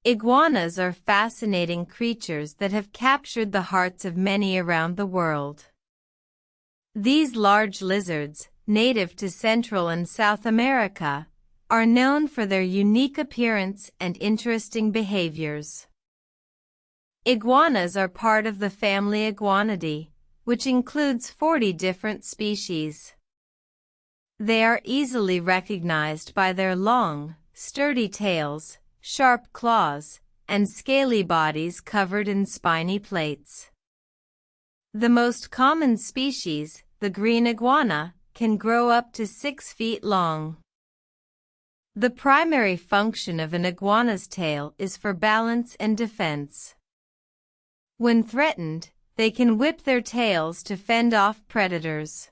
Iguanas are fascinating creatures that have captured the hearts of many around the world. These large lizards, native to Central and South America, are known for their unique appearance and interesting behaviors. Iguanas are part of the family Iguanidae, which includes 40 different species. They are easily recognized by their long, sturdy tails, sharp claws, and scaly bodies covered in spiny plates. The most common species, the green iguana, can grow up to 6 feet long. The primary function of an iguana's tail is for balance and defense. When threatened, they can whip their tails to fend off predators.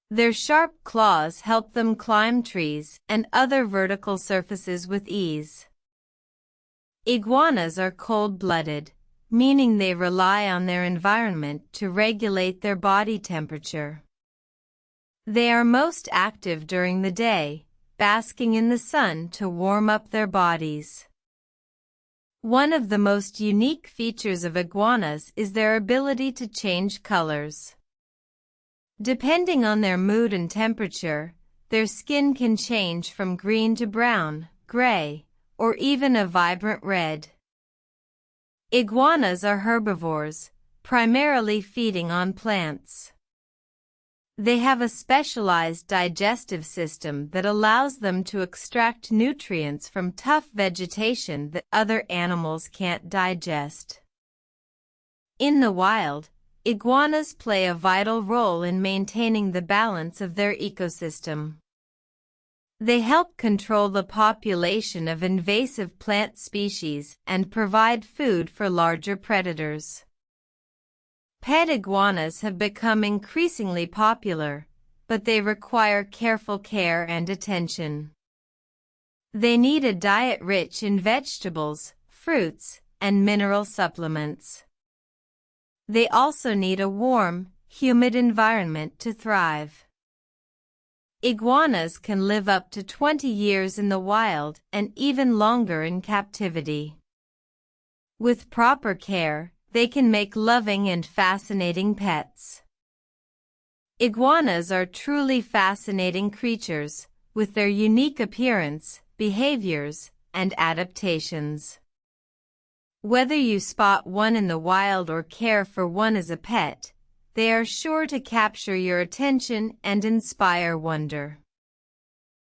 Their sharp claws help them climb trees and other vertical surfaces with ease. Iguanas are cold-blooded, meaning they rely on their environment to regulate their body temperature. They are most active during the day, basking in the sun to warm up their bodies. One of the most unique features of iguanas is their ability to change colors. Depending on their mood and temperature, their skin can change from green to brown, gray, or even a vibrant red. Iguanas are herbivores, primarily feeding on plants. They have a specialized digestive system that allows them to extract nutrients from tough vegetation that other animals can't digest. In the wild, iguanas play a vital role in maintaining the balance of their ecosystem. They help control the population of invasive plant species and provide food for larger predators. Pet iguanas have become increasingly popular, but they require careful care and attention. They need a diet rich in vegetables, fruits, and mineral supplements. They also need a warm, humid environment to thrive. Iguanas can live up to 20 years in the wild and even longer in captivity. With proper care, they can make loving and fascinating pets. Iguanas are truly fascinating creatures, with their unique appearance, behaviors, and adaptations. Whether you spot one in the wild or care for one as a pet, they are sure to capture your attention and inspire wonder.